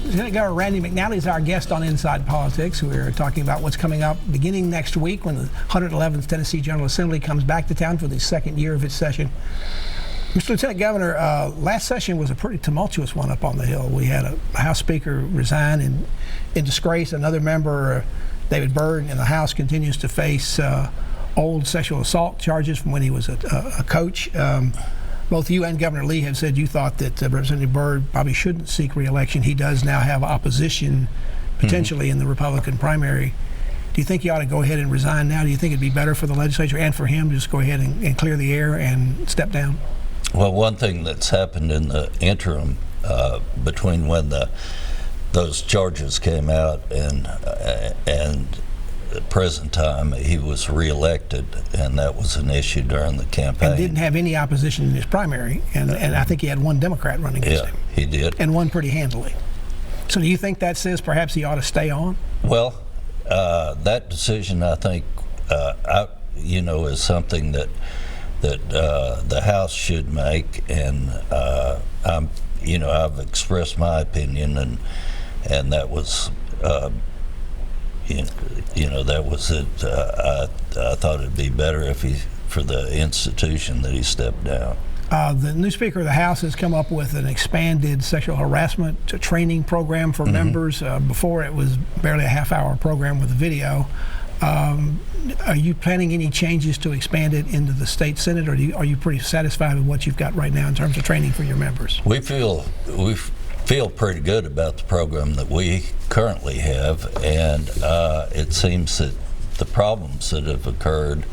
Lieutenant Governor Randy McNally is our guest on Inside Politics. We're talking about what's coming up beginning next week when the 111th Tennessee General Assembly comes back to town for the second year of its session. Mr. Lieutenant Governor, last session was a pretty tumultuous one up on the Hill. We had a House Speaker resign in disgrace. Another member, David Byrd, in the House continues to face old sexual assault charges from when he was a coach. Both you and Governor Lee have said you thought that Representative Byrd probably shouldn't seek re-election. He does now have opposition potentially in the Republican primary. Do you think he ought to go ahead and resign now? Do you think it'd be better for the legislature and for him to just go ahead and clear the air and step down? Well, one thing that's happened in the interim between when those charges came out and present time, he was reelected, and that was an issue during the campaign. And didn't have any opposition in his primary, and I think he had one Democrat running against him. Yeah, he did. And won pretty handily. So do you think that says perhaps he ought to stay on? Well, that decision, I think, is something that the House should make, and I've expressed my opinion, and that was. That was it. I thought it'd be better for the institution that he stepped down. The new Speaker of the House has come up with an expanded sexual harassment training program for members. Before, it was barely a half-hour program with a video. Are you planning any changes to expand it into the state Senate, or are you pretty satisfied with what you've got right now in terms of training for your members? We feel pretty good about the program that we currently have, and it seems that the problems that have occurred,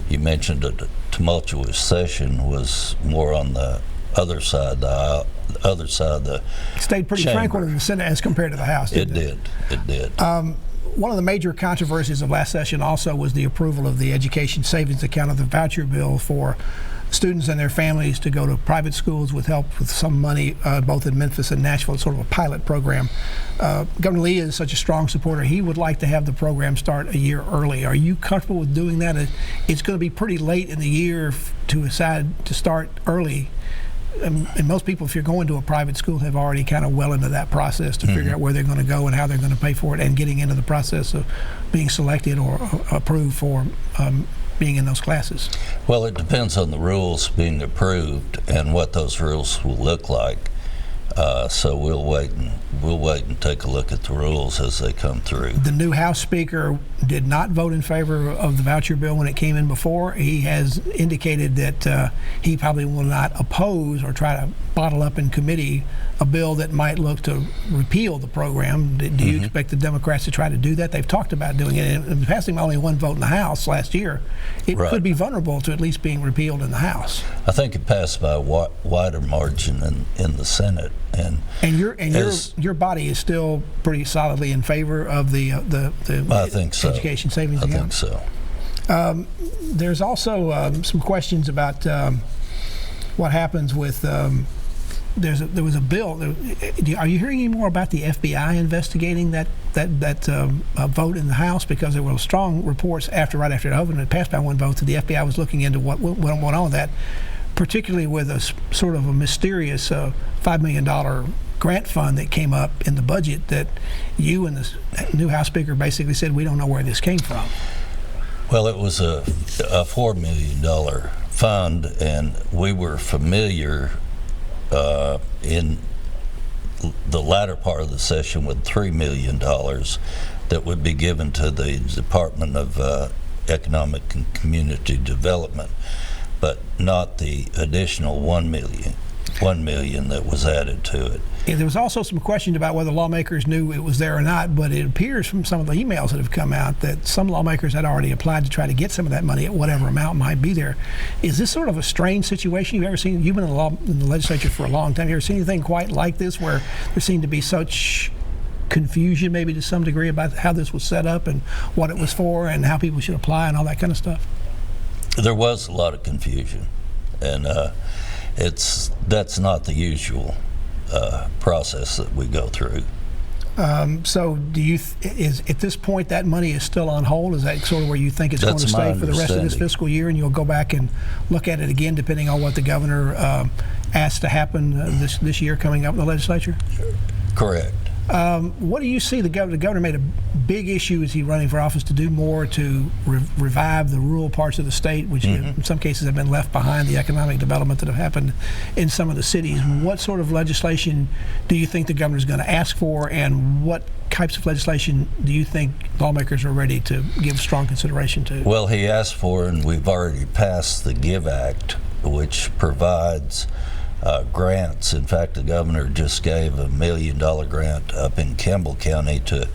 you mentioned a tumultuous session, was more on the other side of the It stayed pretty chamber. tranquil in the Senate as compared to the House, didn't it? It did. One of the major controversies of last session also was the approval of the education savings account of the voucher bill for students and their families to go to private schools with help with some money, both in Memphis and Nashville. It's sort of a pilot program. Governor Lee is such a strong supporter. He would like to have the program start a year early. Are you comfortable with doing that? It's going to be pretty late in the year to decide to start early. And most people, if you're going to a private school, have already kind of well into that process to figure out where they're going to go and how they're going to pay for it, and getting into the process of being selected or approved for being in those classes. Well, it depends on the rules being approved and what those rules will look like. So we'll wait and take a look at the rules as they come through. The new House Speaker did not vote in favor of the voucher bill when it came in before. He has indicated that he probably will not oppose or try to bottle up in committee a bill that might look to repeal the program. Do you expect the Democrats to try to do that? They've talked about doing it. And passing only one vote in the House last year, it could be vulnerable to at least being repealed in the House. I think it passed by a wider margin in the Senate. And your body is still pretty solidly in favor of the I think so. education savings account? I think so. There's also some questions about what happens with there was a bill. Are you hearing any more about the FBI investigating that vote in the House? Because there were strong reports right after it opened and it passed by one vote that the FBI was looking into what went on with that, particularly with a sort of a mysterious $5 million grant fund that came up in the budget that you and the new House Speaker basically said, we don't know where this came from. Well, it was a $4 million fund, and we were familiar in the latter part of the session with $3 million that would be given to the Department of Economic and Community Development, but not the additional $1 million that was added to it. And there was also some questions about whether lawmakers knew it was there or not, but it appears from some of the emails that have come out that some lawmakers had already applied to try to get some of that money at whatever amount might be there. Is this sort of a strange situation you've ever seen? You've been in the legislature for a long time. Have you ever seen anything quite like this, where there seemed to be such confusion maybe to some degree about how this was set up and what it was for and how people should apply and all that kind of stuff? There was a lot of confusion, and that's not the usual process that we go through. So do you is at this point that money is still on hold? Is that sort of where you think it's going to stay for the rest of this fiscal year, and you'll go back and look at it again depending on what the governor asks to happen this year coming up in the legislature? Correct. What do you see the governor made a big issue as he running for office to do more to revive the rural parts of the state, which in some cases have been left behind, the economic development that have happened in some of the cities. What sort of legislation do you think the governor's going to ask for, and what types of legislation do you think lawmakers are ready to give strong consideration to? Well, he asked for, and we've already passed the GIVE Act, which provides grants. In fact, the governor just gave $1 million grant up in Campbell County to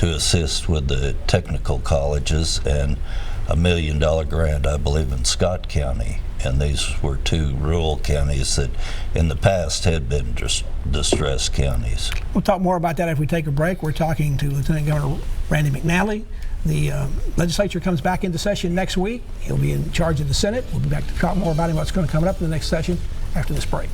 assist with the technical colleges, and $1 million grant, I believe, in Scott County. And these were two rural counties that in the past had been just distressed counties. We'll talk more about that if we take a break. We're talking to Lieutenant Governor Randy McNally. The legislature comes back into session next week. He'll be in charge of the Senate. We'll be back to talk more about him, what's going to come up in the next session after this break.